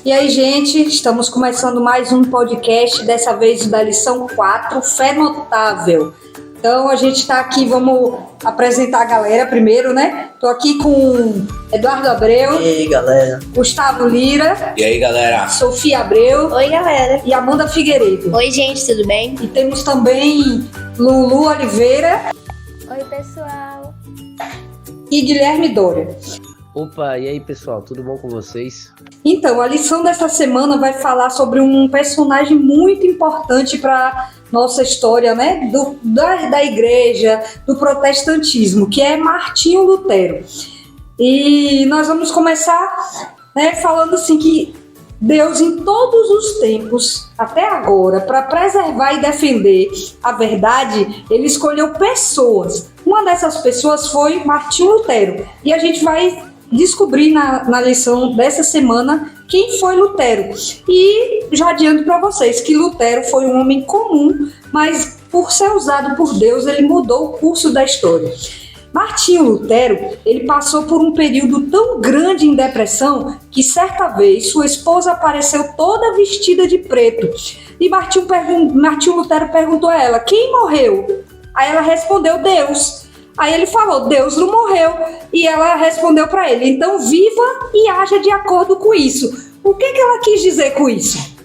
E aí, gente, estamos começando mais um podcast, dessa vez da lição 4, Fé Notável. Então, a gente está aqui, vamos apresentar a galera primeiro, né? Estou aqui com Eduardo Abreu. E aí, galera. Gustavo Lira. E aí, galera. Sofia Abreu. Oi, galera. E Amanda Figueiredo. Oi, gente, tudo bem? E temos também Lulu Oliveira. Oi, pessoal. E Guilherme Dória. Opa, e aí, pessoal, tudo bom com vocês? Então, a lição dessa semana vai falar sobre um personagem muito importante para nossa história, né? Da igreja, do protestantismo, que é Martinho Lutero. E nós vamos começar, né, falando assim que Deus, em todos os tempos, até agora, para preservar e defender a verdade, ele escolheu pessoas. Uma dessas pessoas foi Martinho Lutero. E a gente vai descobrir na lição dessa semana quem foi Lutero. E já adianto para vocês que Lutero foi um homem comum, mas por ser usado por Deus, ele mudou o curso da história. Martinho Lutero, ele passou por um período tão grande em depressão que certa vez sua esposa apareceu toda vestida de preto. E Martinho Lutero perguntou a ela, quem morreu? Aí ela respondeu, Deus. Aí ele falou, Deus não morreu. E ela respondeu para ele, então viva e haja de acordo com isso. O que ela quis dizer com isso?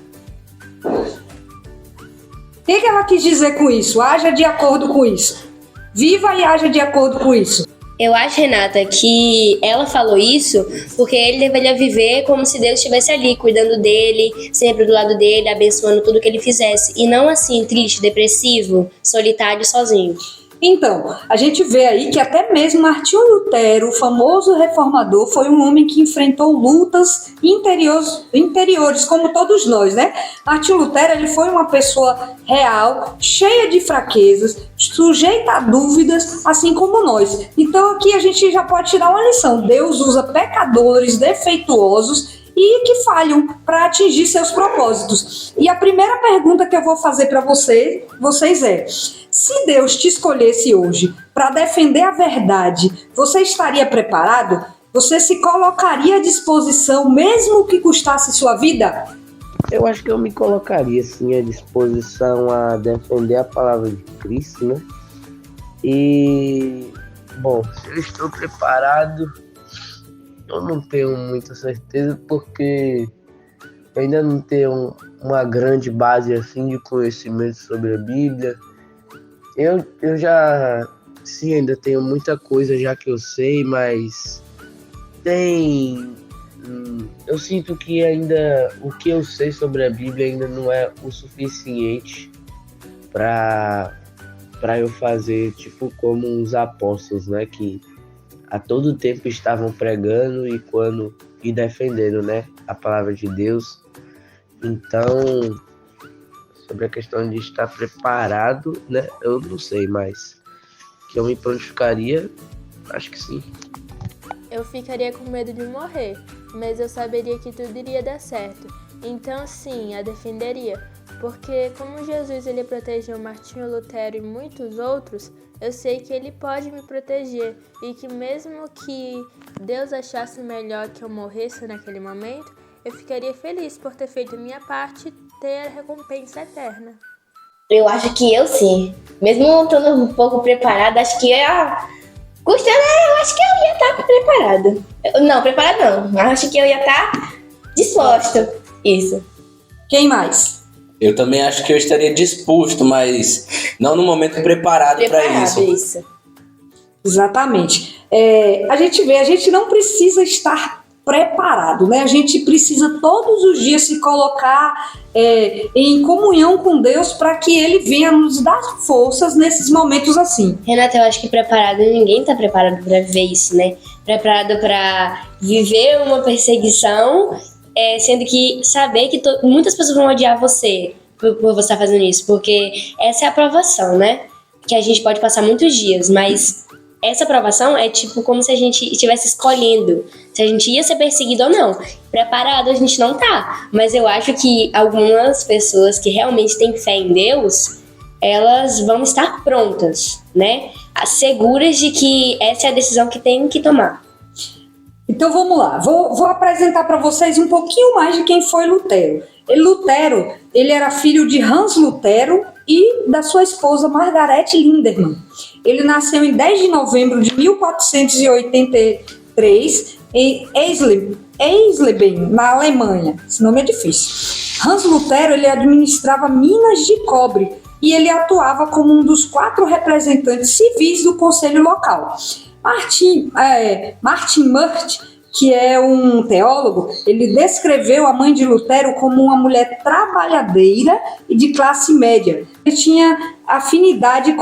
O que ela quis dizer com isso? Haja de acordo com isso. Viva e haja de acordo com isso. Eu acho, Renata, que ela falou isso porque ele deveria viver como se Deus estivesse ali, cuidando dele, sempre do lado dele, abençoando tudo que ele fizesse. E não assim, triste, depressivo, solitário, sozinho. Então, a gente vê aí que até mesmo Martinho Lutero, o famoso reformador, foi um homem que enfrentou lutas interiores, como todos nós, né? Martinho Lutero, ele foi uma pessoa real, cheia de fraquezas, sujeita a dúvidas, assim como nós. Então aqui a gente já pode tirar uma lição. Deus usa pecadores defeituosos e que falham para atingir seus propósitos. E a primeira pergunta que eu vou fazer para vocês é: se Deus te escolhesse hoje para defender a verdade, você estaria preparado? Você se colocaria à disposição, mesmo que custasse sua vida? Eu acho que eu me colocaria, sim, à disposição a defender a palavra de Cristo, né? E, bom, se eu estou preparado, eu não tenho muita certeza, porque eu ainda não tenho uma grande base, assim, de conhecimento sobre a Bíblia. Eu já, sim, ainda tenho muita coisa já que eu sei, mas eu sinto que ainda o que eu sei sobre a Bíblia ainda não é o suficiente para eu fazer tipo como os apóstolos, né, que a todo tempo estavam pregando e defendendo, né, a palavra de Deus. Então, sobre a questão de estar preparado, né, eu não sei, mas que eu me prontificaria, acho que sim. Eu ficaria com medo de morrer, mas eu saberia que tudo iria dar certo. Então sim, a defenderia. Porque como Jesus ele protegeu Martinho Lutero e muitos outros, eu sei que ele pode me proteger. E que mesmo que Deus achasse melhor que eu morresse naquele momento, eu ficaria feliz por ter feito a minha parte e ter a recompensa eterna. Eu acho que eu sim. Mesmo estando um pouco preparada, acho que eu acho que eu ia estar preparada. Não, preparada não. Acho que eu ia estar disposta. Isso. Quem mais? Eu também acho que eu estaria disposto, mas não no momento preparado para isso. Exatamente. A gente não precisa estar preparado, né? A gente precisa todos os dias se colocar em comunhão com Deus para que Ele venha nos dar forças nesses momentos assim. Renata, eu acho que preparado, ninguém tá preparado para viver isso, né? Preparado para viver uma perseguição, sendo que saber que muitas pessoas vão odiar você por você estar fazendo isso, porque essa é a aprovação, né? Que a gente pode passar muitos dias, mas essa aprovação é tipo como se a gente estivesse escolhendo se a gente ia ser perseguido ou não. Preparado a gente não tá, mas eu acho que algumas pessoas que realmente têm fé em Deus, elas vão estar prontas, né? Seguras de que essa é a decisão que tem que tomar. Então vamos lá, vou apresentar para vocês um pouquinho mais de quem foi Lutero. Lutero, ele era filho de Hans Lutero e da sua esposa Margarete Lindemann. Ele nasceu em 10 de novembro de 1483 em Eisleben, na Alemanha. Esse nome é difícil. Hans Lutero, ele administrava minas de cobre e ele atuava como um dos 4 representantes civis do conselho local. Martin Murt, que é um teólogo, ele descreveu a mãe de Lutero como uma mulher trabalhadeira e de classe média. Ele tinha afinidade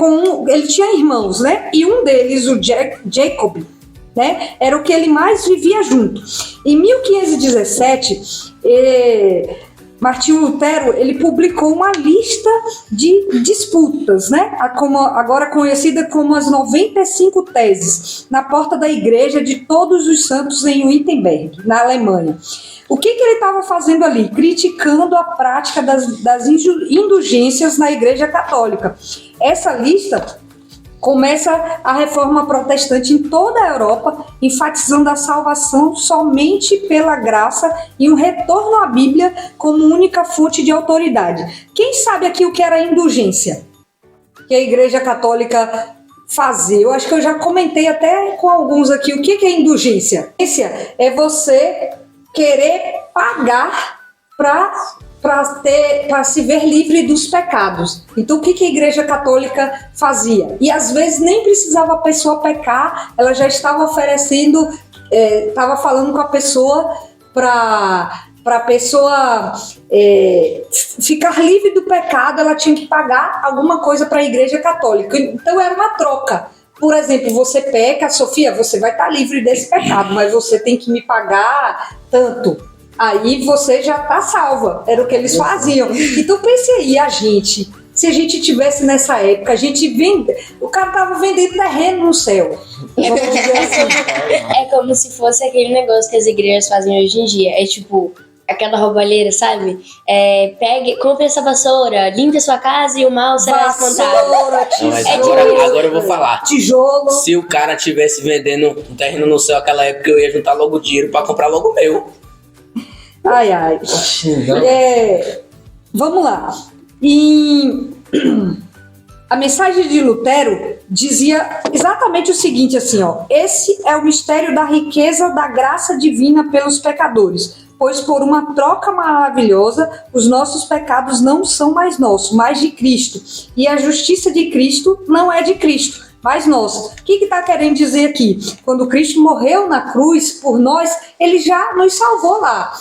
ele tinha irmãos, né? E um deles, o Jacob, né? Era o que ele mais vivia junto. Em 1517, Martinho Lutero, ele publicou uma lista de disputas, né? Agora conhecida como as 95 teses, na porta da igreja de Todos os Santos em Wittenberg, na Alemanha. O que ele estava fazendo ali? Criticando a prática das indulgências na Igreja Católica. Essa lista começa a reforma protestante em toda a Europa, enfatizando a salvação somente pela graça e um retorno à Bíblia como única fonte de autoridade. Quem sabe aqui o que era a indulgência que a Igreja Católica fazia? Eu acho que eu já comentei até com alguns aqui o que é indulgência. Indulgência é você querer pagar para se ver livre dos pecados. Então, o que a Igreja Católica fazia? E às vezes nem precisava a pessoa pecar, ela já estava oferecendo, estava falando com a pessoa para a pessoa ficar livre do pecado, ela tinha que pagar alguma coisa para a Igreja Católica. Então, era uma troca. Por exemplo, você peca, Sofia, você vai estar livre desse pecado, mas você tem que me pagar tanto. Aí você já está salva. Era o que eles faziam. Então pense aí, se a gente tivesse nessa época, o cara estava vendendo terreno no céu. É como se fosse aquele negócio que as igrejas fazem hoje em dia. É tipo, aquela roubalheira, sabe? Compre essa vassoura, limpe a sua casa e o mal será espantado. Agora eu vou falar. Tijolo. Se o cara tivesse vendendo um terreno no céu naquela época, eu ia juntar logo dinheiro para comprar logo o meu. Ai. Vamos lá. A mensagem de Lutero dizia exatamente o seguinte, assim, ó: esse é o mistério da riqueza da graça divina pelos pecadores, pois por uma troca maravilhosa os nossos pecados não são mais nossos, mas de Cristo, e a justiça de Cristo não é de Cristo, mas nossa. O que está querendo dizer aqui? Quando Cristo morreu na cruz por nós, ele já nos salvou lá.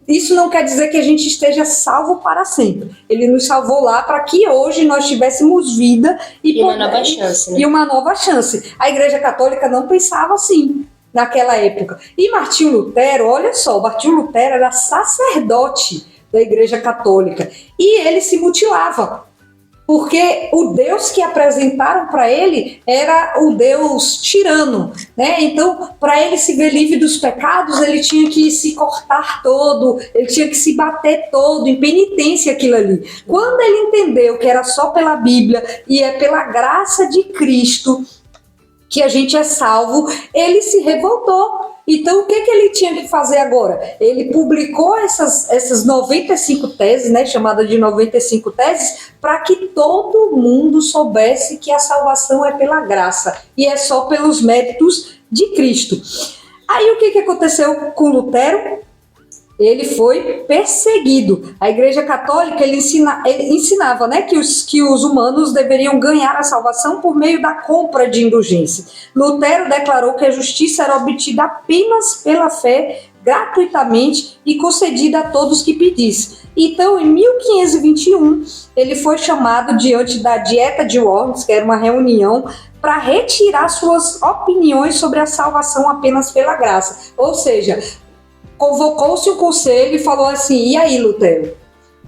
Isso não quer dizer que a gente esteja salvo para sempre. Ele nos salvou lá para que hoje nós tivéssemos vida e uma nova chance, né? E uma nova chance. A Igreja Católica não pensava assim naquela época. E Martinho Lutero, olha só, Martinho Lutero era sacerdote da Igreja Católica e ele se mutilava. Porque o Deus que apresentaram para ele era o Deus tirano, né? Então, para ele se ver livre dos pecados, ele tinha que se cortar todo, ele tinha que se bater todo, em penitência aquilo ali. Quando ele entendeu que era só pela Bíblia e é pela graça de Cristo que a gente é salvo, ele se revoltou. Então, o que ele tinha que fazer agora? Ele publicou essas 95 teses, né, chamadas de 95 teses, para que todo mundo soubesse que a salvação é pela graça e é só pelos méritos de Cristo. Aí, o que aconteceu com Lutero? Ele foi perseguido. A Igreja Católica ele ensinava, né, que os humanos deveriam ganhar a salvação por meio da compra de indulgência. Lutero declarou que a justiça era obtida apenas pela fé, gratuitamente e concedida a todos que pedissem. Então, em 1521, ele foi chamado diante da Dieta de Worms, que era uma reunião, para retirar suas opiniões sobre a salvação apenas pela graça. Ou seja, convocou-se o conselho e falou assim: e aí, Lutero,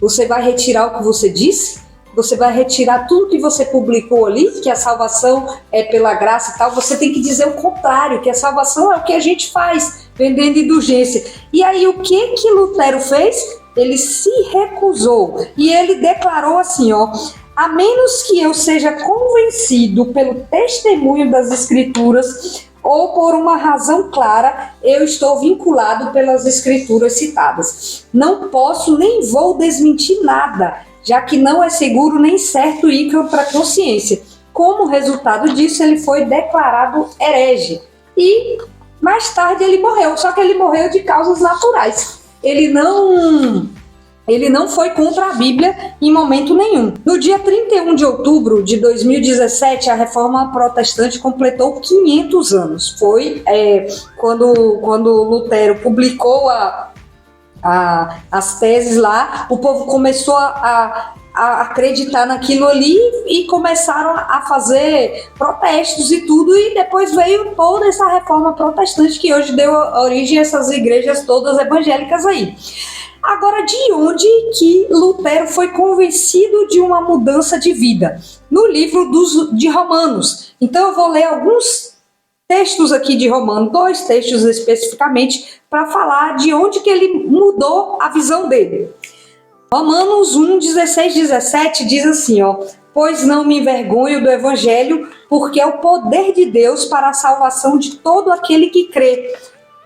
você vai retirar o que você disse? Você vai retirar tudo que você publicou ali, que a salvação é pela graça e tal? Você tem que dizer o contrário, que a salvação é o que a gente faz, vendendo indulgência. E aí, o que Lutero fez? Ele se recusou e ele declarou assim, ó: a menos que eu seja convencido pelo testemunho das Escrituras ou por uma razão clara, eu estou vinculado pelas escrituras citadas. Não posso nem vou desmentir nada, já que não é seguro nem certo ir para a consciência. Como resultado disso, ele foi declarado herege. E mais tarde ele morreu, só que ele morreu de causas naturais. Ele não foi contra a Bíblia em momento nenhum. No dia 31 de outubro de 2017, a Reforma Protestante completou 500 anos. Foi quando Lutero publicou as teses lá, o povo começou a acreditar naquilo ali e começaram a fazer protestos e tudo, e depois veio toda essa Reforma Protestante que hoje deu origem a essas igrejas todas evangélicas aí. Agora, de onde que Lutero foi convencido de uma mudança de vida? No livro de Romanos. Então eu vou ler alguns textos aqui de Romanos, 2 textos especificamente, para falar de onde que ele mudou a visão dele. Romanos 1, 16, 17 diz assim, pois não me envergonho do evangelho, porque é o poder de Deus para a salvação de todo aquele que crê,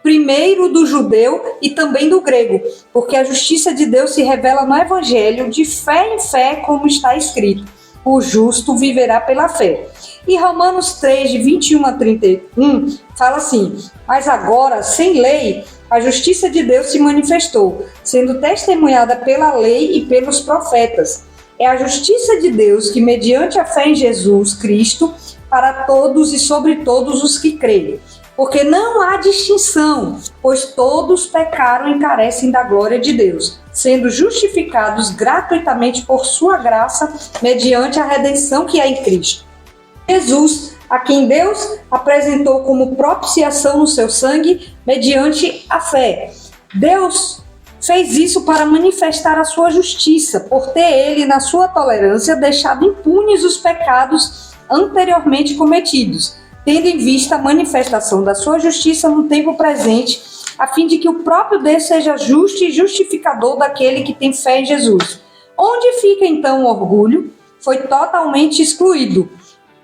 primeiro do judeu e também do grego, porque a justiça de Deus se revela no evangelho de fé em fé, como está escrito, o justo viverá pela fé. E Romanos 3, de 21 a 31, fala assim, mas agora, sem lei, a justiça de Deus se manifestou, sendo testemunhada pela lei e pelos profetas. É a justiça de Deus que, mediante a fé em Jesus Cristo, para todos e sobre todos os que creem. Porque não há distinção, pois todos pecaram e carecem da glória de Deus, sendo justificados gratuitamente por sua graça, mediante a redenção que é em Cristo. Jesus, a quem Deus apresentou como propiciação no seu sangue, mediante a fé. Deus fez isso para manifestar a sua justiça, por ter ele, na sua tolerância, deixado impunes os pecados anteriormente cometidos, tendo em vista a manifestação da sua justiça no tempo presente, a fim de que o próprio Deus seja justo e justificador daquele que tem fé em Jesus. Onde fica então o orgulho? Foi totalmente excluído.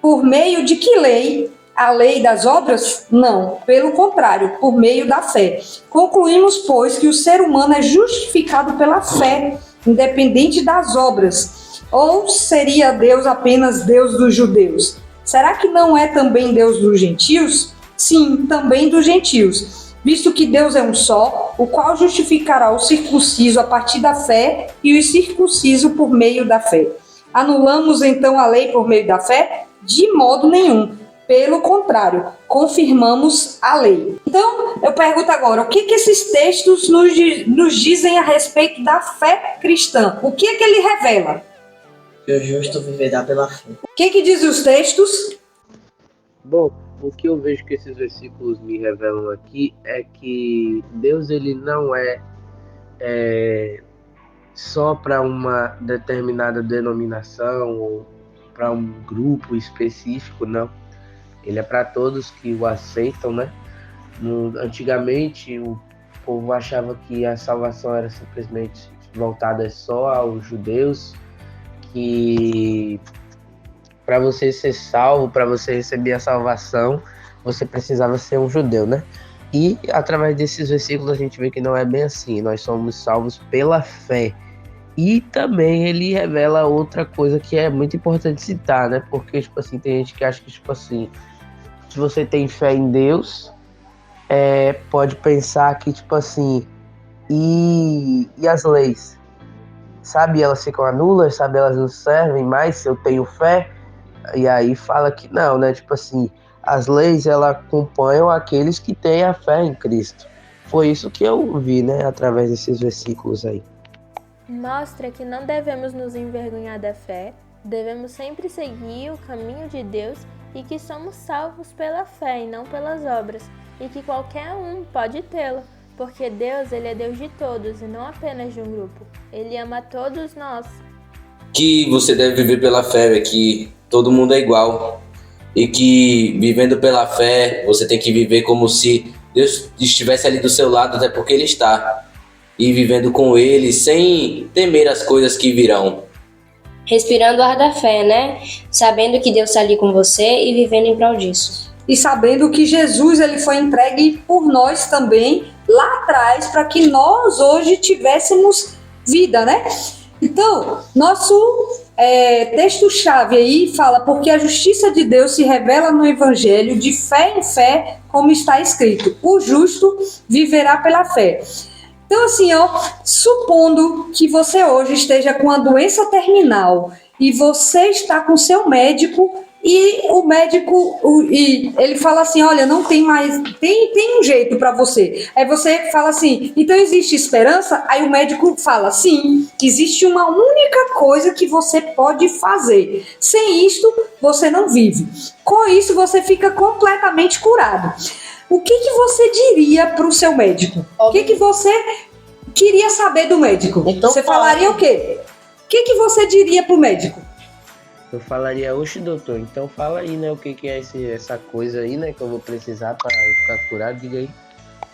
Por meio de que lei? A lei das obras? Não, pelo contrário, por meio da fé. Concluímos, pois, que o ser humano é justificado pela fé, independente das obras. Ou seria Deus apenas Deus dos judeus? Será que não é também Deus dos gentios? Sim, também dos gentios, visto que Deus é um só, o qual justificará o circunciso a partir da fé e o incircunciso por meio da fé. Anulamos então a lei por meio da fé? De modo nenhum. Pelo contrário, confirmamos a lei. Então, eu pergunto agora, o que esses textos nos dizem a respeito da fé cristã? O que ele revela? Que o justo viverá pela fé. O que diz os textos? Bom, o que eu vejo que esses versículos me revelam aqui é que Deus ele não é só para uma determinada denominação ou para um grupo específico, não. Ele é para todos que o aceitam, né? Antigamente, o povo achava que a salvação era simplesmente voltada só aos judeus, que para você ser salvo, para você receber a salvação, você precisava ser um judeu, né? E através desses versículos a gente vê que não é bem assim. Nós somos salvos pela fé. E também ele revela outra coisa que é muito importante citar, né? Porque, tipo assim, tem gente que acha que, tipo assim, se você tem fé em Deus, pode pensar que, tipo assim, e as leis? Sabe, elas ficam anulas, sabe, elas não servem mais se eu tenho fé? E aí fala que não, né? Tipo assim, as leis, elas acompanham aqueles que têm a fé em Cristo. Foi isso que eu vi, né? Através desses versículos aí. Mostra que não devemos nos envergonhar da fé, devemos sempre seguir o caminho de Deus e que somos salvos pela fé e não pelas obras, e que qualquer um pode tê-la, porque Deus ele é Deus de todos e não apenas de um grupo. Ele ama todos nós. Que você deve viver pela fé, que todo mundo é igual e que vivendo pela fé você tem que viver como se Deus estivesse ali do seu lado, até porque Ele está. E vivendo com ele sem temer as coisas que virão. Respirando o ar da fé, né? Sabendo que Deus está ali com você e vivendo em prol disso. e sabendo que Jesus ele foi entregue por nós também lá atrás para que nós hoje tivéssemos vida, né? Então, nosso texto-chave aí fala: porque a justiça de Deus se revela no Evangelho de fé em fé, como está escrito, o justo viverá pela fé. Então, assim, supondo que você hoje esteja com a doença terminal e você está com seu médico e o médico ele fala assim: olha, não tem mais, tem um jeito para você. Aí você fala assim: então existe esperança? Aí o médico fala: sim, existe uma única coisa que você pode fazer. Sem isto, você não vive. Com isso, você fica completamente curado. O que você diria para o seu médico? O que você queria saber do médico? Então, você falaria o quê? O que você diria para o médico? Eu falaria: oxe, doutor, então fala aí, né, o que é essa coisa aí, né, que eu vou precisar para ficar curado, diga aí.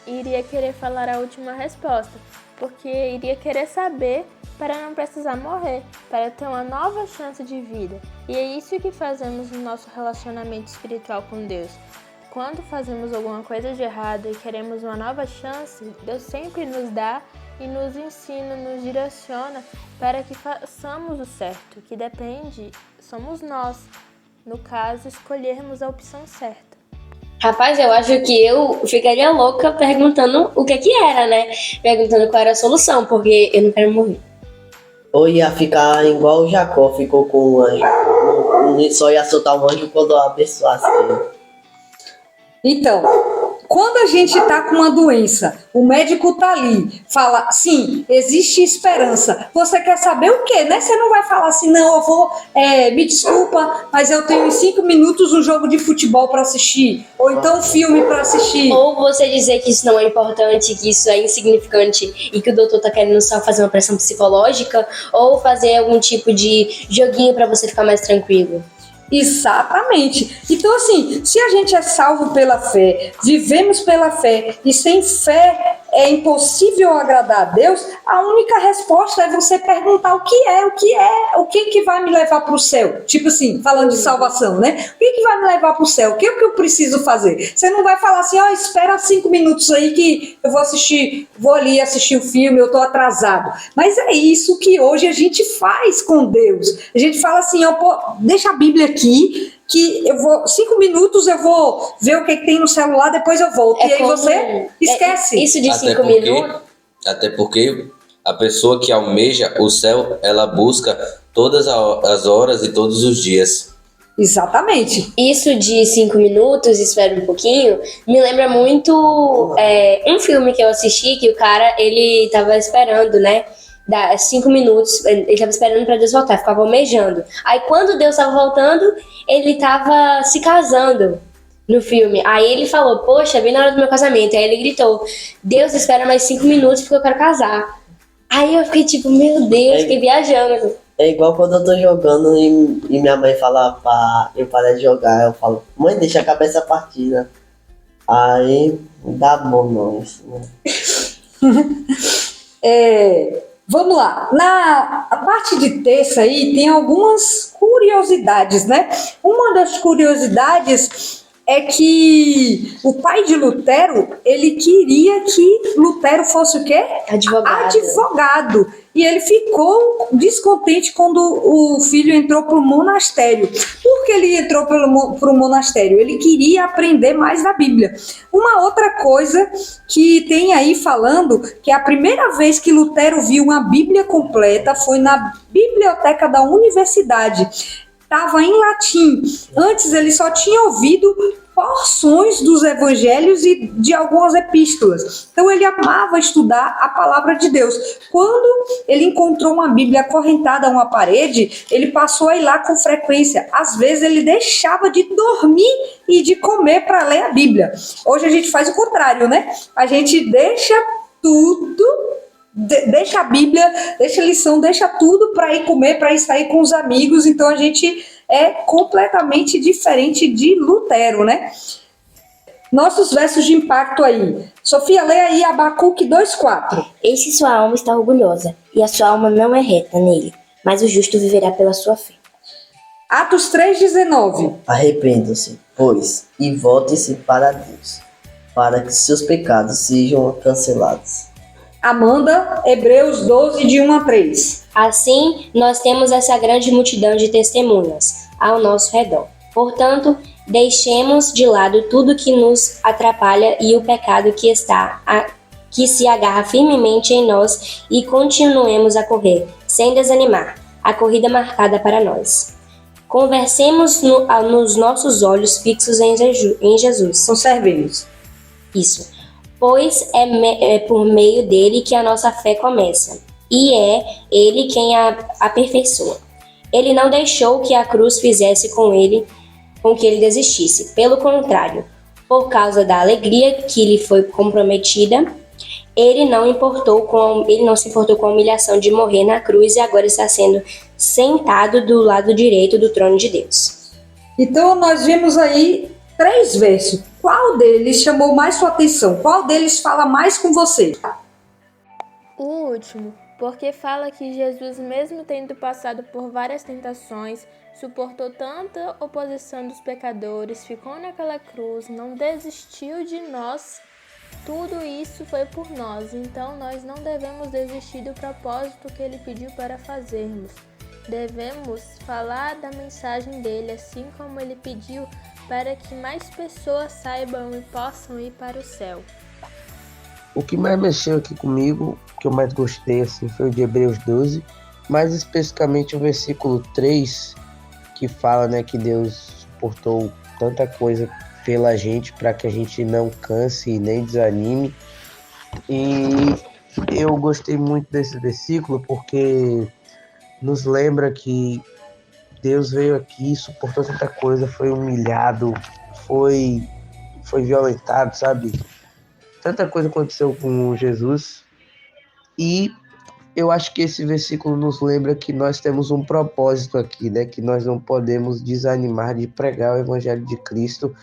Iria querer falar a última resposta, porque iria querer saber para não precisar morrer, para ter uma nova chance de vida. E é isso que fazemos no nosso relacionamento espiritual com Deus. Quando fazemos alguma coisa de errado e queremos uma nova chance, Deus sempre nos dá e nos ensina, nos direciona para que façamos o certo, que depende, somos nós. No caso, escolhermos a opção certa. Rapaz, eu acho que eu ficaria louca perguntando o que era, né? Perguntando qual era a solução, porque eu não quero morrer. Ou ia ficar igual o Jacó ficou com o anjo. Só ia soltar o anjo quando abençoasse ele. Então, quando a gente está com uma doença, o médico tá ali, fala, sim, existe esperança. Você quer saber o quê, né? Você não vai falar assim: não, eu vou, me desculpa, mas eu tenho em 5 minutos um jogo de futebol para assistir, ou então um filme para assistir. Ou você dizer que isso não é importante, que isso é insignificante e que o doutor tá querendo só fazer uma pressão psicológica, ou fazer algum tipo de joguinho para você ficar mais tranquilo. Exatamente. Então, assim, se a gente é salvo pela fé, vivemos pela fé, e sem fé é impossível agradar a Deus, a única resposta é você perguntar o que vai me levar para o céu? Tipo assim, falando de salvação, né? O que vai me levar para o céu? O que eu preciso fazer? Você não vai falar assim: espera 5 minutos aí que eu vou ali assistir o filme, eu tô atrasado. Mas é isso que hoje a gente faz com Deus. A gente fala assim: deixa a Bíblia aqui, que 5 minutos eu vou ver o que tem no celular, depois eu volto. E aí você esquece. Isso de 5 minutos. Até porque a pessoa que almeja o céu, ela busca todas as horas e todos os dias. Exatamente. Isso de 5 minutos, espera um pouquinho, me lembra muito um filme que eu assisti, que o cara, ele tava esperando, né? 5 minutos, ele tava esperando pra Deus voltar, ficava almejando. Aí quando Deus tava voltando, ele tava se casando no filme. Aí ele falou: poxa, bem na hora do meu casamento. Aí ele gritou: Deus, espera mais 5 minutos porque eu quero casar. Aí eu fiquei tipo: meu Deus, fiquei viajando. É igual quando eu tô jogando e minha mãe fala pra eu parar de jogar. Eu falo: mãe, deixa acabar essa partida. Aí dá bom não isso, né? Vamos lá, na parte de terça aí tem algumas curiosidades, né? Uma das curiosidades é que o pai de Lutero, ele queria que Lutero fosse o quê? Advogado. E ele ficou descontente quando o filho entrou para o monastério. Por que ele entrou para o monastério? Ele queria aprender mais da Bíblia. Uma outra coisa que tem aí falando que a primeira vez que Lutero viu uma Bíblia completa foi na biblioteca da universidade. Estava em latim. Antes ele só tinha ouvido porções dos evangelhos e de algumas epístolas. Então ele amava estudar a palavra de Deus. Quando ele encontrou uma Bíblia acorrentada a uma parede, ele passou a ir lá com frequência. Às vezes ele deixava de dormir e de comer para ler a Bíblia. Hoje a gente faz o contrário, né? A gente deixa tudo, deixa a Bíblia, deixa a lição, deixa tudo para ir comer, para ir sair com os amigos. Então a gente é completamente diferente de Lutero, né? Nossos versos de impacto aí. Sofia, lê aí Abacuque 2:4. Eis que sua alma está orgulhosa, e a sua alma não é reta nele, mas o justo viverá pela sua fé. Atos 3,19. Arrependam-se, pois, e voltem-se para Deus, para que seus pecados sejam cancelados. Amanda, Hebreus 12, de 1 a 3. Assim, nós temos essa grande multidão de testemunhas ao nosso redor. Portanto, deixemos de lado tudo que nos atrapalha e o pecado que se agarra firmemente em nós e continuemos a correr, sem desanimar, a corrida marcada para nós. Conversemos nos nossos olhos fixos em Jesus. Conservemos. Isso. Pois é por meio dele que a nossa fé começa, e é ele quem a aperfeiçoa. Ele não deixou que a cruz fizesse com que ele desistisse. Pelo contrário, por causa da alegria que lhe foi comprometida, ele não se importou com a humilhação de morrer na cruz e agora está sendo sentado do lado direito do trono de Deus. Então nós vimos aí 3 versos. Qual deles chamou mais sua atenção? Qual deles fala mais com você? O último, porque fala que Jesus, mesmo tendo passado por várias tentações, suportou tanta oposição dos pecadores, ficou naquela cruz, não desistiu de nós. Tudo isso foi por nós, então nós não devemos desistir do propósito que ele pediu para fazermos. Devemos falar da mensagem dele, assim como ele pediu para que mais pessoas saibam e possam ir para o céu. O que mais mexeu aqui comigo, que eu mais gostei, assim, foi o de Hebreus 12, mais especificamente o versículo 3, que fala, né, que Deus suportou tanta coisa pela gente para que a gente não canse e nem desanime. E eu gostei muito desse versículo porque nos lembra que Deus veio aqui, suportou tanta coisa, foi humilhado, foi violentado, sabe? Tanta coisa aconteceu com Jesus. E eu acho que esse versículo nos lembra que nós temos um propósito aqui, né? Que nós não podemos desanimar de pregar o Evangelho de Cristo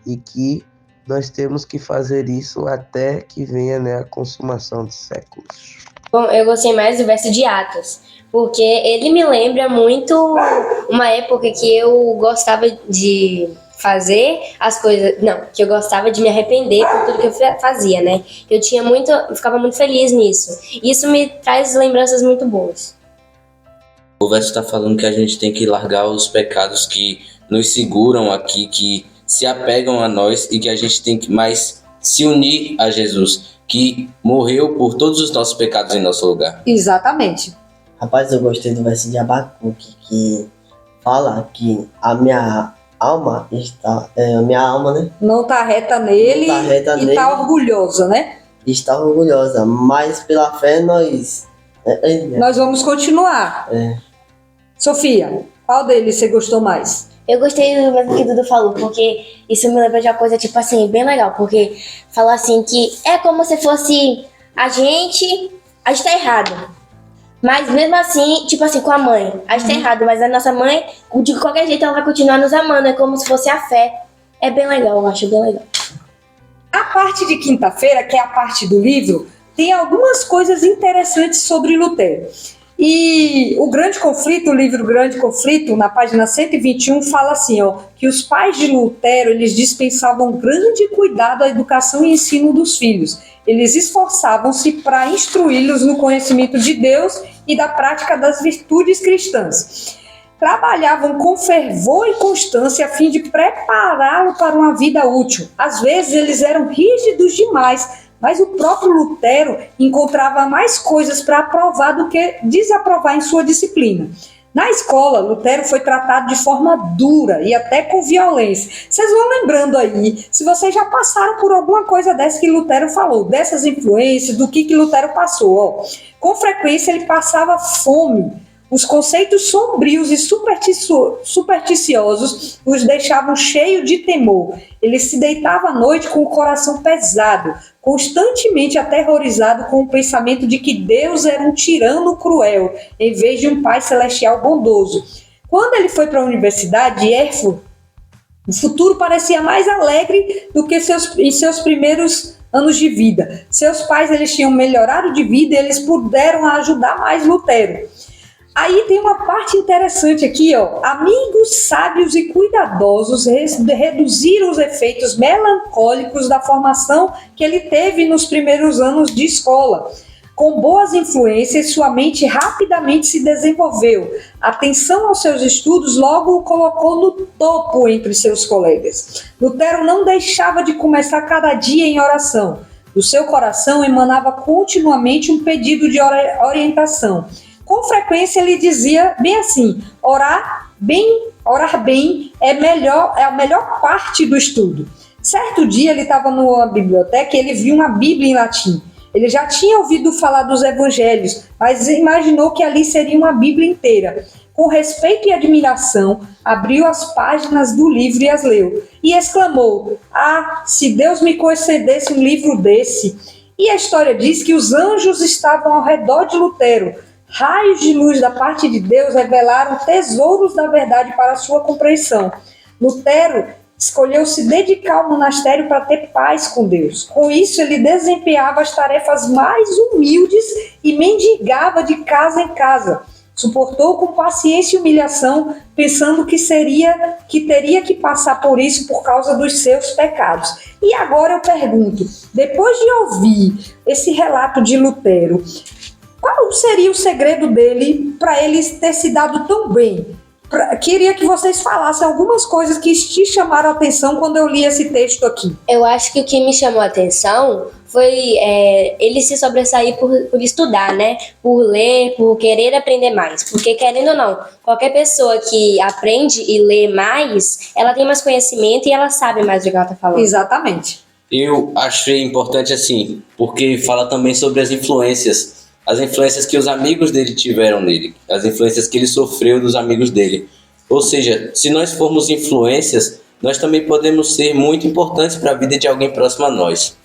e que nós temos que fazer isso até que venha, né, a consumação dos séculos. Bom, eu gostei mais do verso de Atos, porque ele me lembra muito uma época que eu gostava de fazer as coisas, que eu gostava de me arrepender por tudo que eu fazia, né? Eu ficava muito feliz nisso. Isso me traz lembranças muito boas. O verso está falando que a gente tem que largar os pecados que nos seguram aqui, que se apegam a nós e que a gente tem que mais se unir a Jesus, que morreu por todos os nossos pecados em nosso lugar. Exatamente. Rapaz, eu gostei do verso de Abacuque, que fala que a minha alma está... né? Não está reta nele e está orgulhosa, né? Está orgulhosa, mas pela fé nós... Nós vamos continuar. Sofia, qual deles você gostou mais? Eu gostei do mesmo que o Dudu falou, porque isso me lembra de uma coisa, tipo assim, bem legal, porque fala assim que é como se fosse a gente tá errado. Mas mesmo assim, tipo assim, com a mãe, a gente tá errado, mas a nossa mãe, de qualquer jeito, ela vai continuar nos amando, é como se fosse a fé. É bem legal, eu acho bem legal. A parte de quinta-feira, que é a parte do livro, tem algumas coisas interessantes sobre Lutero. E o livro Grande Conflito, na página 121, fala assim, que os pais de Lutero, eles dispensavam grande cuidado à educação e ensino dos filhos. Eles esforçavam-se para instruí-los no conhecimento de Deus e da prática das virtudes cristãs. Trabalhavam com fervor e constância a fim de prepará-lo para uma vida útil. Às vezes eles eram rígidos demais, mas o próprio Lutero encontrava mais coisas para aprovar do que desaprovar em sua disciplina. Na escola, Lutero foi tratado de forma dura e até com violência. Vocês vão lembrando aí, se vocês já passaram por alguma coisa dessa que Lutero falou, dessas influências, do que Lutero passou. Com frequência ele passava fome. Os conceitos sombrios e supersticiosos os deixavam cheios de temor. Ele se deitava à noite com o coração pesado, constantemente aterrorizado com o pensamento de que Deus era um tirano cruel, em vez de um Pai celestial bondoso. Quando ele foi para a Universidade de Erfurt, o futuro parecia mais alegre do que em seus primeiros anos de vida. Seus pais eles tinham melhorado de vida e eles puderam ajudar mais Lutero. Aí tem uma parte interessante aqui, ó. Amigos sábios e cuidadosos reduziram os efeitos melancólicos da formação que ele teve nos primeiros anos de escola. Com boas influências, sua mente rapidamente se desenvolveu. A atenção aos seus estudos logo o colocou no topo entre seus colegas. Lutero não deixava de começar cada dia em oração. Do seu coração emanava continuamente um pedido de orientação. Com frequência ele dizia bem assim: orar bem é a melhor parte do estudo. Certo dia ele estava numa biblioteca e ele viu uma Bíblia em latim. Ele já tinha ouvido falar dos evangelhos, mas imaginou que ali seria uma Bíblia inteira. Com respeito e admiração, abriu as páginas do livro e as leu. E exclamou: ah, se Deus me concedesse um livro desse! E a história diz que os anjos estavam ao redor de Lutero. Raios de luz da parte de Deus revelaram tesouros da verdade para a sua compreensão. Lutero escolheu se dedicar ao monastério para ter paz com Deus. Com isso, ele desempenhava as tarefas mais humildes e mendigava de casa em casa. Suportou com paciência e humilhação, pensando que teria que passar por isso por causa dos seus pecados. E agora eu pergunto, depois de ouvir esse relato de Lutero, qual seria o segredo dele para ele ter se dado tão bem? Queria que vocês falassem algumas coisas que te chamaram a atenção quando eu li esse texto aqui. Eu acho que o que me chamou a atenção foi ele se sobressair por estudar, né? Por ler, por querer aprender mais. Porque, querendo ou não, qualquer pessoa que aprende e lê mais, ela tem mais conhecimento e ela sabe mais do que ela está falando. Exatamente. Eu achei importante assim, porque fala também sobre as influências que os amigos dele tiveram nele, as influências que ele sofreu dos amigos dele. Ou seja, se nós formos influências, nós também podemos ser muito importantes para a vida de alguém próximo a nós.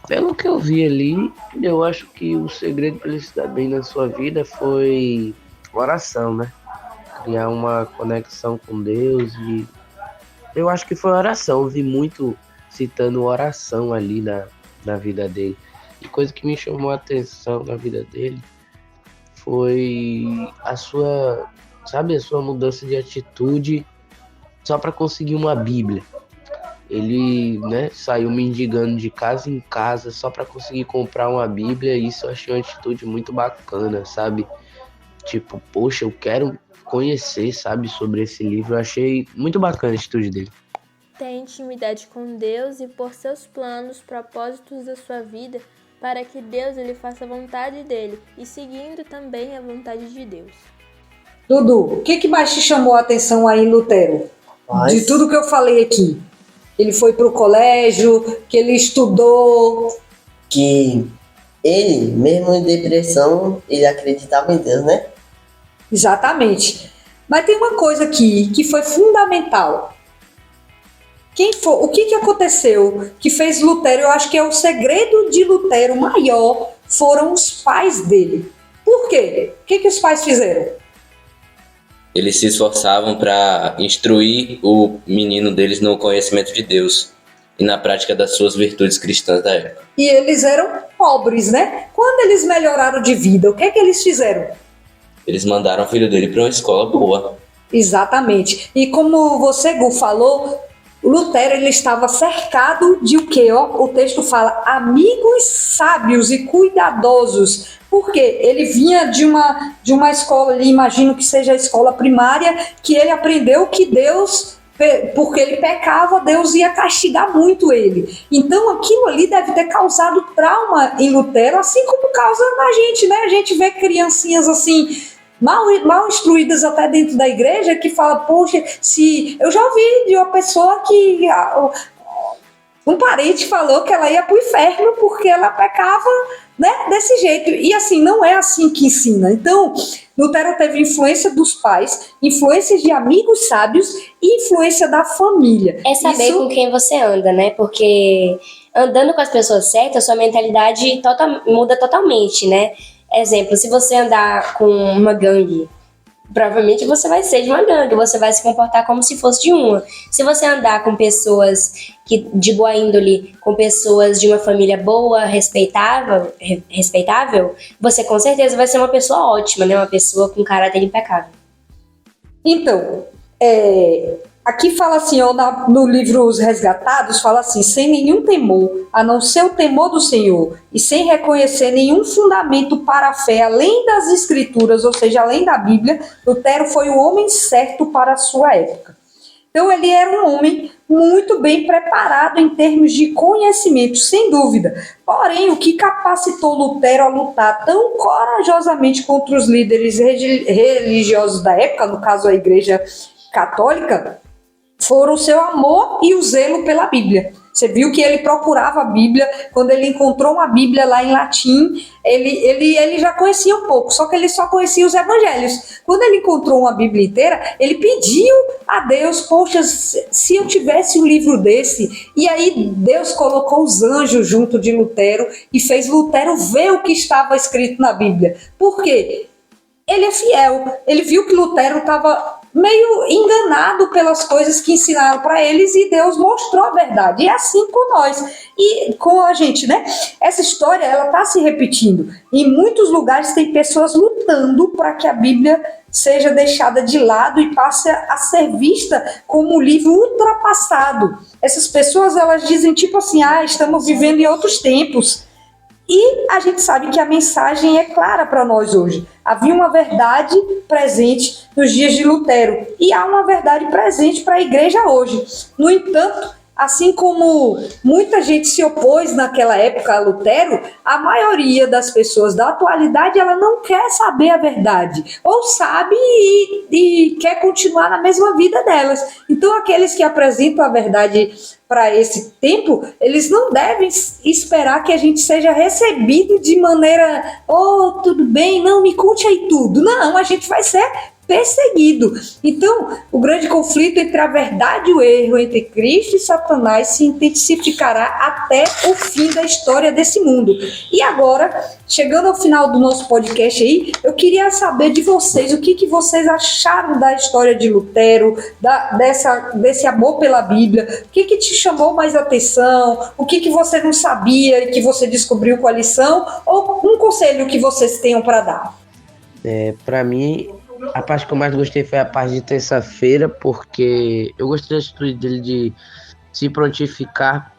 Pelo que eu vi ali, eu acho que o segredo para ele se dar bem na sua vida foi oração, né? Criar uma conexão com Deus. E eu acho que foi oração. Eu vi muito citando oração ali na vida dele. E coisa que me chamou a atenção na vida dele foi a sua mudança de atitude só para conseguir uma Bíblia. Ele, né, saiu mendigando de casa em casa só para conseguir comprar uma Bíblia, e isso eu achei uma atitude muito bacana, sabe? Tipo, poxa, eu quero conhecer, sabe, sobre esse livro. Eu achei muito bacana a atitude dele. Ter intimidade com Deus e por seus planos, propósitos da sua vida, para que Deus ele faça a vontade dele e seguindo também a vontade de Deus. Dudu, o que mais te chamou a atenção aí em Lutero? De tudo que eu falei aqui. Ele foi para o colégio, que ele estudou. Que ele, mesmo em depressão, ele acreditava em Deus, né? Exatamente. Mas tem uma coisa aqui que foi fundamental. O que aconteceu que fez Lutero? Eu acho que é o segredo de Lutero maior, foram os pais dele. Por quê? O que os pais fizeram? Eles se esforçavam para instruir o menino deles no conhecimento de Deus e na prática das suas virtudes cristãs da época. E eles eram pobres, né? Quando eles melhoraram de vida, o que eles fizeram? Eles mandaram o filho dele para uma escola boa. Exatamente. E como você, Gu, falou, Lutero ele estava cercado de o quê? O texto fala, amigos sábios e cuidadosos. Por quê? Ele vinha de uma escola ali, imagino que seja a escola primária, que ele aprendeu que Deus, porque ele pecava, Deus ia castigar muito ele. Então aquilo ali deve ter causado trauma em Lutero, assim como causa na gente, né? A gente vê criancinhas assim, mal instruídas até dentro da igreja, que fala, poxa, se eu já ouvi de uma pessoa que um parente falou que ela ia pro inferno porque ela pecava, né, desse jeito. E assim, não é assim que ensina. Então, Lutero teve influência dos pais, influência de amigos sábios e influência da família. É saber com quem você anda, né? Porque andando com as pessoas certas, sua mentalidade muda totalmente, né? Exemplo, se você andar com uma gangue provavelmente você vai ser de uma gangue, você vai se comportar como se fosse de uma. Se você andar com pessoas de boa índole, com pessoas de uma família boa, respeitável, você com certeza vai ser uma pessoa ótima, né? Uma pessoa com caráter impecável. Então, aqui fala assim, no livro Os Resgatados, fala assim, sem nenhum temor, a não ser o temor do Senhor, e sem reconhecer nenhum fundamento para a fé, além das Escrituras, ou seja, além da Bíblia, Lutero foi o homem certo para a sua época. Então, ele era um homem muito bem preparado em termos de conhecimento, sem dúvida. Porém, o que capacitou Lutero a lutar tão corajosamente contra os líderes religiosos da época, no caso a Igreja Católica, foram o seu amor e o zelo pela Bíblia. Você viu que ele procurava a Bíblia, quando ele encontrou uma Bíblia lá em latim, ele já conhecia um pouco, só que ele só conhecia os evangelhos. Quando ele encontrou uma Bíblia inteira, ele pediu a Deus, poxa, se eu tivesse um livro desse, e aí Deus colocou os anjos junto de Lutero e fez Lutero ver o que estava escrito na Bíblia. Por quê? Ele é fiel, ele viu que Lutero estava meio enganado pelas coisas que ensinaram para eles e Deus mostrou a verdade. E é assim com nós e com a gente, né? Essa história, ela está se repetindo. Em muitos lugares tem pessoas lutando para que a Bíblia seja deixada de lado e passe a ser vista como um livro ultrapassado. Essas pessoas, elas dizem tipo assim, estamos vivendo em outros tempos. E a gente sabe que a mensagem é clara para nós hoje. Havia uma verdade presente nos dias de Lutero e há uma verdade presente para a igreja hoje. No entanto, assim como muita gente se opôs naquela época a Lutero, a maioria das pessoas da atualidade, ela não quer saber a verdade, ou sabe e quer continuar na mesma vida delas. Então, aqueles que apresentam a verdade para esse tempo, eles não devem esperar que a gente seja recebido de maneira, tudo bem, não, me conte aí tudo. Não, a gente vai ser perseguido. Então, o grande conflito entre a verdade e o erro, entre Cristo e Satanás, se intensificará até o fim da história desse mundo. E agora, chegando ao final do nosso podcast aí, eu queria saber de vocês, o que vocês acharam da história de Lutero, desse amor pela Bíblia, o que te chamou mais atenção, o que você não sabia e que você descobriu com a lição, ou um conselho que vocês tenham para dar? Para mim, a parte que eu mais gostei foi a parte de terça-feira, porque eu gostei da atitude dele de se prontificar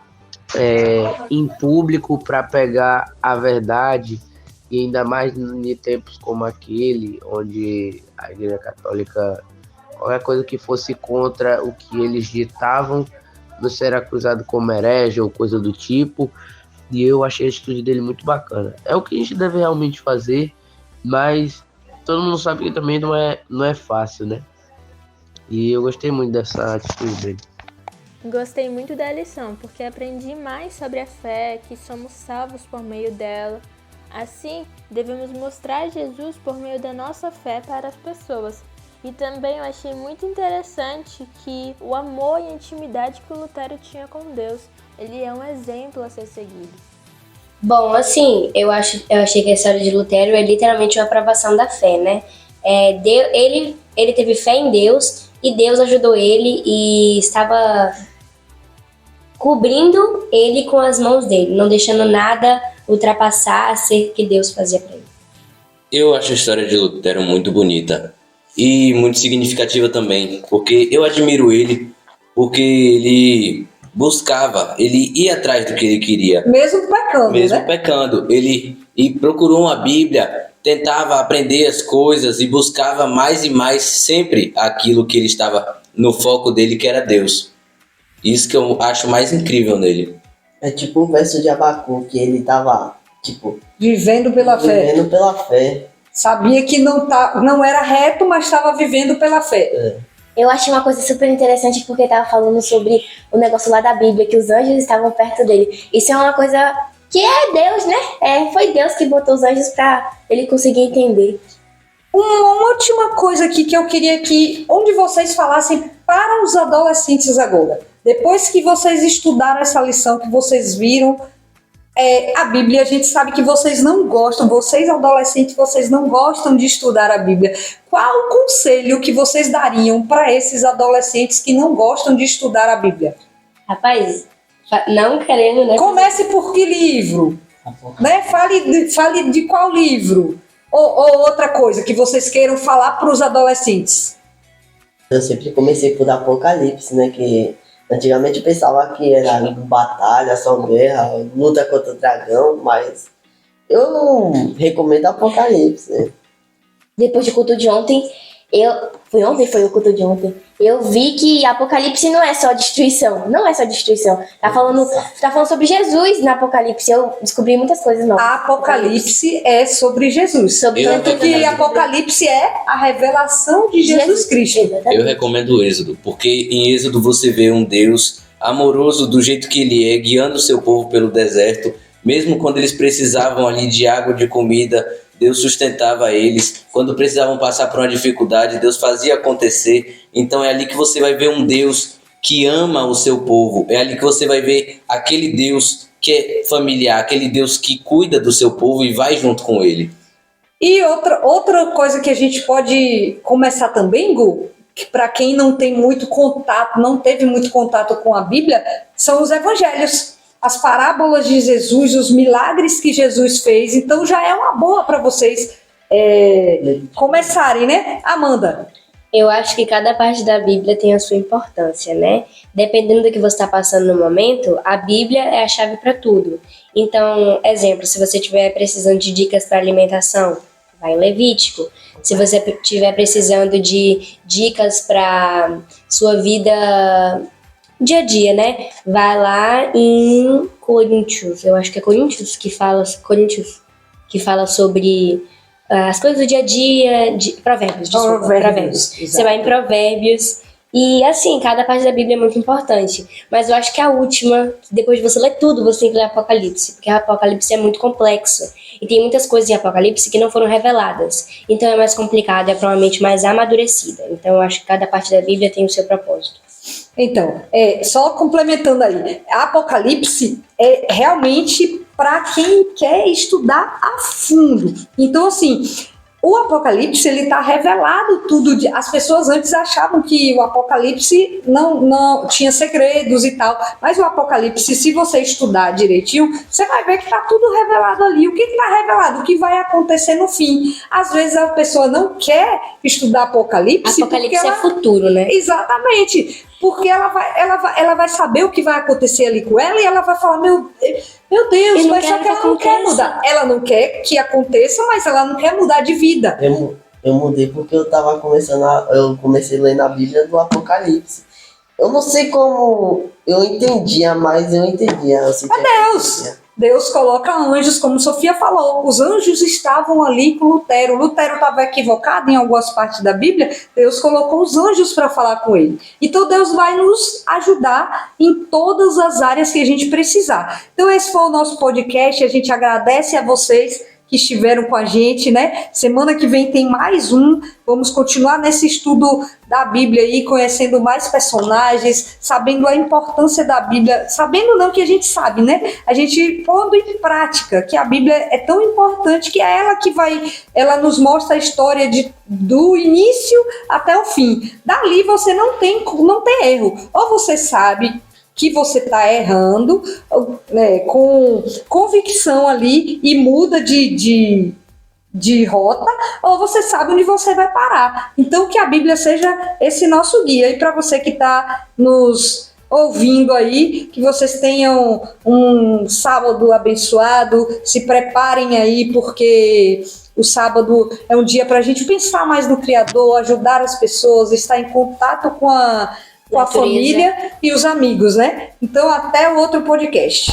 em público para pegar a verdade, e ainda mais em tempos como aquele, onde a Igreja Católica, qualquer coisa que fosse contra o que eles ditavam, não será acusado como herege ou coisa do tipo, e eu achei a atitude dele muito bacana. É o que a gente deve realmente fazer, mas todo mundo sabe que também não é fácil, né? E eu gostei muito dessa atitude dele. Gostei muito da lição, porque aprendi mais sobre a fé, que somos salvos por meio dela. Assim, devemos mostrar Jesus por meio da nossa fé para as pessoas. E também eu achei muito interessante que o amor e a intimidade que o Lutero tinha com Deus, ele é um exemplo a ser seguido. Bom, assim, eu achei que a história de Lutero é literalmente uma aprovação da fé, né? Ele teve fé em Deus e Deus ajudou ele e estava cobrindo ele com as mãos dele, não deixando nada ultrapassar a ser que Deus fazia para ele. Eu acho a história de Lutero muito bonita e muito significativa também, porque eu admiro ele, porque ele buscava, ele ia atrás do que ele queria. Mesmo pecando, Mesmo né? pecando. Ele procurou uma Bíblia, tentava aprender as coisas e buscava mais e mais sempre aquilo que ele estava no foco dele, que era Deus. Isso que eu acho mais incrível nele. É tipo um verso de Abacuque, que ele tava, Vivendo pela fé. vivendo pela fé. Sabia que não era reto, mas estava vivendo pela fé. Eu achei uma coisa super interessante porque estava falando sobre o negócio lá da Bíblia, que os anjos estavam perto dele. Isso é uma coisa que é Deus, né? Foi Deus que botou os anjos para ele conseguir entender. Uma última coisa aqui que eu queria onde vocês falassem para os adolescentes agora. Depois que vocês estudaram essa lição, que vocês viram a Bíblia, a gente sabe que vocês não gostam, vocês adolescentes, vocês não gostam de estudar a Bíblia. Qual o conselho que vocês dariam para esses adolescentes que não gostam de estudar a Bíblia? Rapaz, não querendo, né? Comece por que livro? Né? Fale de qual livro? Ou outra coisa que vocês queiram falar para os adolescentes. Eu sempre comecei por Apocalipse, né? Que antigamente eu pensava que era batalha, só guerra, luta contra o dragão, mas eu não recomendo Apocalipse, né? Depois do culto de ontem, foi o culto de ontem. Eu vi que Apocalipse não é só destruição. Não é só destruição. Tá falando sobre Jesus na Apocalipse. Eu descobri muitas coisas novas. Apocalipse é sobre Jesus. Tanto que Apocalipse é a revelação de Jesus Cristo. Eu recomendo o Êxodo, porque em Êxodo você vê um Deus amoroso do jeito que ele é, guiando o seu povo pelo deserto, mesmo quando eles precisavam ali de água, de comida, Deus sustentava eles. Quando precisavam passar por uma dificuldade, Deus fazia acontecer. Então é ali que você vai ver um Deus que ama o seu povo. É ali que você vai ver aquele Deus que é familiar, aquele Deus que cuida do seu povo e vai junto com ele. E outra coisa que a gente pode começar também, Gu, que para quem não tem muito contato, não teve muito contato com a Bíblia, são os evangelhos. As parábolas de Jesus, os milagres que Jesus fez. Então já é uma boa para vocês começarem, né? Amanda? Eu acho que cada parte da Bíblia tem a sua importância, né? Dependendo do que você está passando no momento, a Bíblia é a chave para tudo. Então, exemplo, se você estiver precisando de dicas para alimentação, vai em Levítico. Se você estiver precisando de dicas para sua vida dia a dia, né? Vai lá em Coríntios, eu acho que é Coríntios que fala sobre as coisas do dia a dia, Provérbios. Você vai em Provérbios e assim, cada parte da Bíblia é muito importante, mas eu acho que a última, depois de você ler tudo, você tem que ler Apocalipse, porque Apocalipse é muito complexo e tem muitas coisas em Apocalipse que não foram reveladas, então é mais complicado, é provavelmente mais amadurecida. Então eu acho que cada parte da Bíblia tem o seu propósito. Então, só complementando aí, Apocalipse é realmente para quem quer estudar a fundo. Então, assim, o Apocalipse, ele está revelado tudo. As pessoas antes achavam que o Apocalipse não tinha segredos e tal, mas o Apocalipse, se você estudar direitinho, você vai ver que está tudo revelado ali. O que está revelado? O que vai acontecer no fim. Às vezes a pessoa não quer estudar Apocalipse. Apocalipse é futuro, né? Exatamente. Porque ela vai saber o que vai acontecer ali com ela e ela vai falar, meu Deus, mas só que ela não quer mudar. Ela não quer que aconteça, mas ela não quer mudar de vida. Eu mudei porque eu comecei lendo a Bíblia do Apocalipse. Eu não sei como eu entendia, mas eu entendia. Deus coloca anjos, como Sofia falou. Os anjos estavam ali com Lutero. Lutero estava equivocado em algumas partes da Bíblia. Deus colocou os anjos para falar com ele. Então Deus vai nos ajudar em todas as áreas que a gente precisar. Então esse foi o nosso podcast. A gente agradece a vocês que estiveram com a gente, né? Semana que vem tem mais um. Vamos continuar nesse estudo da Bíblia aí, conhecendo mais personagens, sabendo a importância da Bíblia. Sabendo não, que a gente sabe, né? A gente pondo em prática que a Bíblia é tão importante que é ela que ela nos mostra a história do início até o fim. Dali você não tem erro. Ou você sabe que você está errando, né, com convicção ali e muda de rota, ou você sabe onde você vai parar. Então que a Bíblia seja esse nosso guia. E para você que está nos ouvindo aí, que vocês tenham um sábado abençoado, se preparem aí, porque o sábado é um dia para a gente pensar mais no Criador, ajudar as pessoas, estar em contato com a família e os amigos, né? Então, até o outro podcast.